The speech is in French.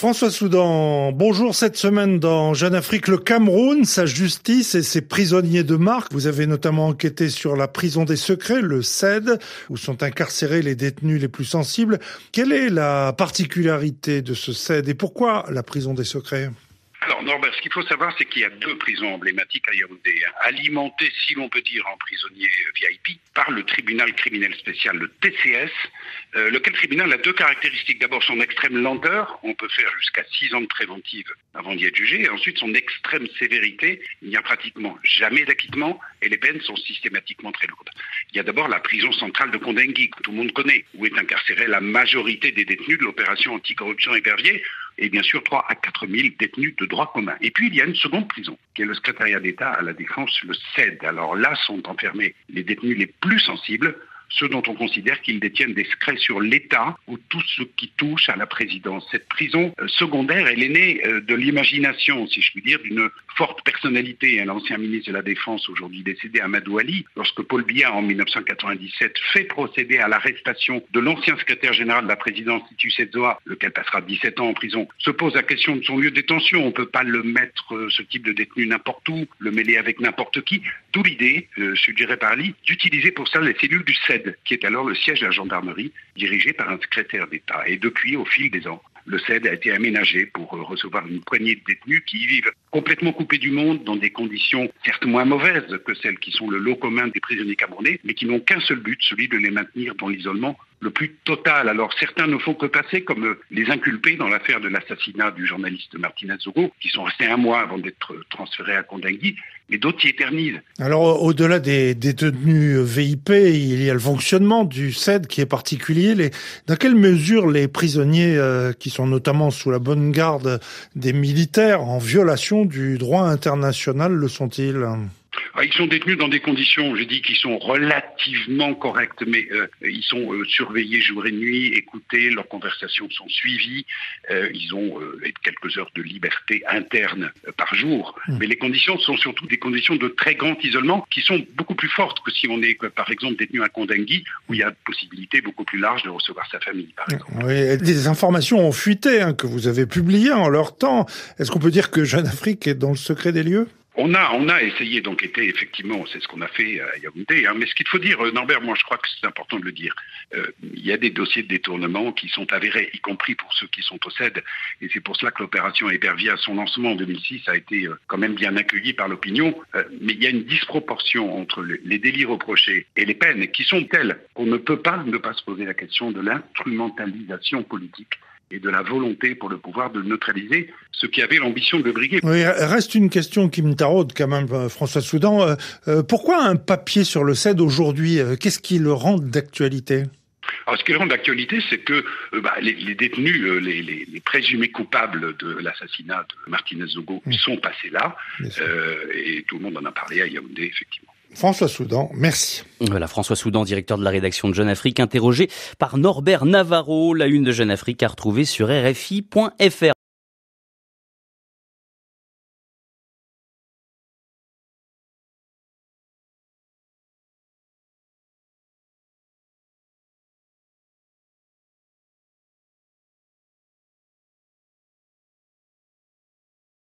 François Soudan, bonjour. Cette semaine dans Jeune Afrique, le Cameroun, sa justice et ses prisonniers de marque. Vous avez notamment enquêté sur la prison des secrets, le CED, où sont incarcérés les détenus les plus sensibles. Quelle est la particularité de ce CED et pourquoi la prison des secrets ? Alors Norbert, ce qu'il faut savoir, c'est qu'il y a deux prisons emblématiques à Yaoundé, alimentées, si l'on peut dire, en prisonniers VIP, par le tribunal criminel spécial, le TCS, lequel tribunal a deux caractéristiques. D'abord, son extrême lenteur, on peut faire jusqu'à 6 ans de préventive avant d'y être jugé, et ensuite son extrême sévérité, il n'y a pratiquement jamais d'acquittement, et les peines sont systématiquement très lourdes. Il y a d'abord la prison centrale de Kondengui, que tout le monde connaît, où est incarcérée la majorité des détenus de l'opération anticorruption Épervier, et bien sûr 3 à 4 000 détenus de droit commun. Et puis il y a une seconde prison, qui est le secrétariat d'État à la Défense, le CED. Alors là sont enfermés les détenus les plus sensibles, ceux dont on considère qu'ils détiennent des secrets sur l'État ou tout ce qui touche à la présidence. Cette prison secondaire, elle est née de l'imagination, si je puis dire, d'une forte personnalité. L'ancien ministre de la Défense, aujourd'hui décédé, Amadou Ali, lorsque Paul Biya, en 1997, fait procéder à l'arrestation de l'ancien secrétaire général de la présidence, Titu Sedzoa, lequel passera 17 ans en prison, se pose la question de son lieu de détention. On ne peut pas le mettre, ce type de détenu, n'importe où, le mêler avec n'importe qui. D'où l'idée, suggérée par Ali, d'utiliser pour ça les cellules du CED, qui est alors le siège de la gendarmerie, dirigé par un secrétaire d'État. Et depuis, au fil des ans, le CED a été aménagé pour recevoir une poignée de détenus qui y vivent complètement coupés du monde, dans des conditions certes moins mauvaises que celles qui sont le lot commun des prisonniers camerounais, mais qui n'ont qu'un seul but, celui de les maintenir dans l'isolement le plus total. Alors certains ne font que passer comme les inculpés dans l'affaire de l'assassinat du journaliste Martinez Zogo, qui sont restés 1 mois avant d'être transférés à Kondengui, mais d'autres y éternisent. Alors au-delà des détenus VIP, il y a le fonctionnement du CED qui est particulier. Dans quelle mesure les prisonniers qui sont notamment sous la bonne garde des militaires en violation du droit international le sont-ils ? Ils sont détenus dans des conditions, je dis, qui sont relativement correctes, mais ils sont surveillés jour et nuit, écoutés, leurs conversations sont suivies, ils ont quelques heures de liberté interne par jour. Mais les conditions sont surtout des conditions de très grand isolement qui sont beaucoup plus fortes que si on est, par exemple, détenu à Kondengui, où il y a une possibilité beaucoup plus large de recevoir sa famille, par exemple. Oui, des informations ont fuité, que vous avez publiées en leur temps. Est-ce qu'on peut dire que Jeune Afrique est dans le secret des lieux ? On a essayé d'enquêter, effectivement, c'est ce qu'on a fait à Yaoundé. Mais ce qu'il faut dire, Norbert, moi je crois que c'est important de le dire, il y a des dossiers de détournement qui sont avérés, y compris pour ceux qui sont au CED. Et c'est pour cela que l'opération Épervier, à son lancement en 2006, a été quand même bien accueillie par l'opinion. Mais il y a une disproportion entre les délits reprochés et les peines qui sont telles qu'on ne peut pas ne pas se poser la question de l'instrumentalisation politique et de la volonté pour le pouvoir de neutraliser ce qui avait l'ambition de le briguer. Oui, reste une question qui me taraude quand même, François Soudan. Pourquoi un papier sur le CED aujourd'hui ? Qu'est-ce qui le rend d'actualité ? Alors, ce qui le rend d'actualité, c'est que les détenus, les présumés coupables de l'assassinat de Martinez Zogo sont passés là, et tout le monde en a parlé à Yaoundé, effectivement. François Soudan, merci. Voilà, François Soudan, directeur de la rédaction de Jeune Afrique, interrogé par Norbert Navarro. La une de Jeune Afrique à retrouver sur RFI.fr.